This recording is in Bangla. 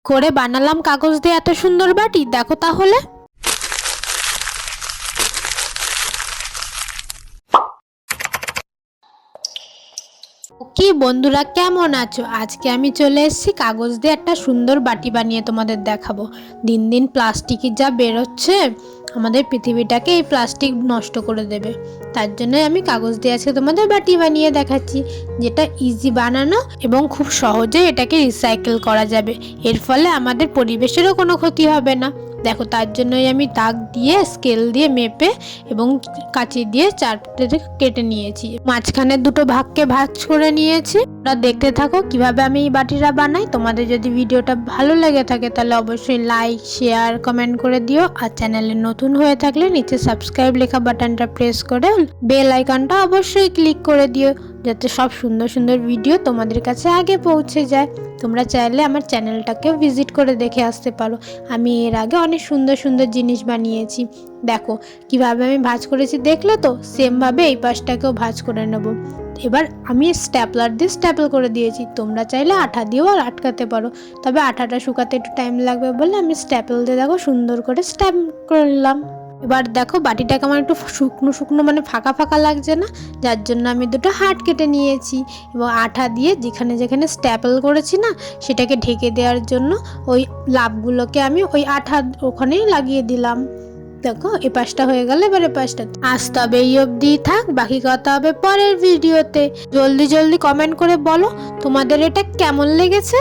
করে বানালাম কাগজ দিয়ে এত সুন্দর বাটি, দেখো তাহলে। কি বন্ধুরা, কেমন আছো? আজকে আমি চলে এসেছি কাগজ দিয়ে একটা সুন্দর বাটি বানিয়ে তোমাদের দেখাবো। দিন দিন প্লাস্টিকের যা বেরোচ্ছে, আমাদের পৃথিবীটাকে এই প্লাস্টিক নষ্ট করে দেবে। তার জন্য আমি কাগজ দিয়ে আজকে তোমাদের বাটি বানিয়ে দেখাচ্ছি, যেটা ইজি বানানো এবং খুব সহজে এটাকে রিসাইকেল করা যাবে। এর ফলে আমাদের পরিবেশেরও কোনো ক্ষতি হবে না। দেখো, তার জন্যই আমি দাগ দিয়ে স্কেল দিয়ে মেপে এবং কাঁচি দিয়ে চারটে কেটে নিয়েছি। মাঝখানে দুটো ভাগকে ভাগ করে নিয়েছি। তোমরা দেখতে থাকো কিভাবে আমি এই বাটিটা বানাই। তোমাদের যদি ভিডিওটা ভালো লেগে থাকে তাহলে অবশ্যই লাইক, শেয়ার, কমেন্ট করে দিও। আর চ্যানেলে নতুন হয়ে থাকলে নিচে সাবস্ক্রাইব লেখা বাটনটা প্রেস করে বেল আইকনটা অবশ্যই ক্লিক করে দিও, যাতে সব সুন্দর সুন্দর ভিডিও তোমাদের কাছে আগে পৌঁছে যায়। তোমরা চাইলে আমার চ্যানেলটাকেও ভিজিট করে দেখে আসতে পারো। আমি এর আগে অনেক সুন্দর সুন্দর জিনিস বানিয়েছি। দেখো কিভাবে আমি ভাঁজ করেছি, দেখলে তো? সেমভাবে এই পাশটাকেও ভাঁজ করে নেব। এবার আমি স্ট্যাপলার দিয়ে স্ট্যাপল করে দিয়েছি। তোমরা চাইলে আঠা দিয়েও আটকাতে পারো, তবে আঠাটা শুকাতে একটু টাইম লাগবে বলে আমি স্ট্যাপল দিয়ে দেখো সুন্দর করে স্ট্যাম্প করলাম। এবার দেখো বাটিটাকে আমার একটু শুকনো শুকনো মানে ফাঁকা ফাঁকা লাগছে না, যার জন্য আমি দুটো হার্ট কেটে নিয়েছি এবং আঠা দিয়ে যেখানে যেখানে স্ট্যাপল করেছি না, সেটাকে ঢেকে দেওয়ার জন্য ওই লাভগুলোকে আমি ওই আঠা ওখানেই লাগিয়ে দিলাম। দেখো এ পাশটা হয়ে গেল, এবার এ পাশটা। আজ তবে এই অবধি থাক, বাকি কথা হবে পরের ভিডিওতে। জলদি জলদি কমেন্ট করে বলো তোমাদের এটা কেমন লেগেছে।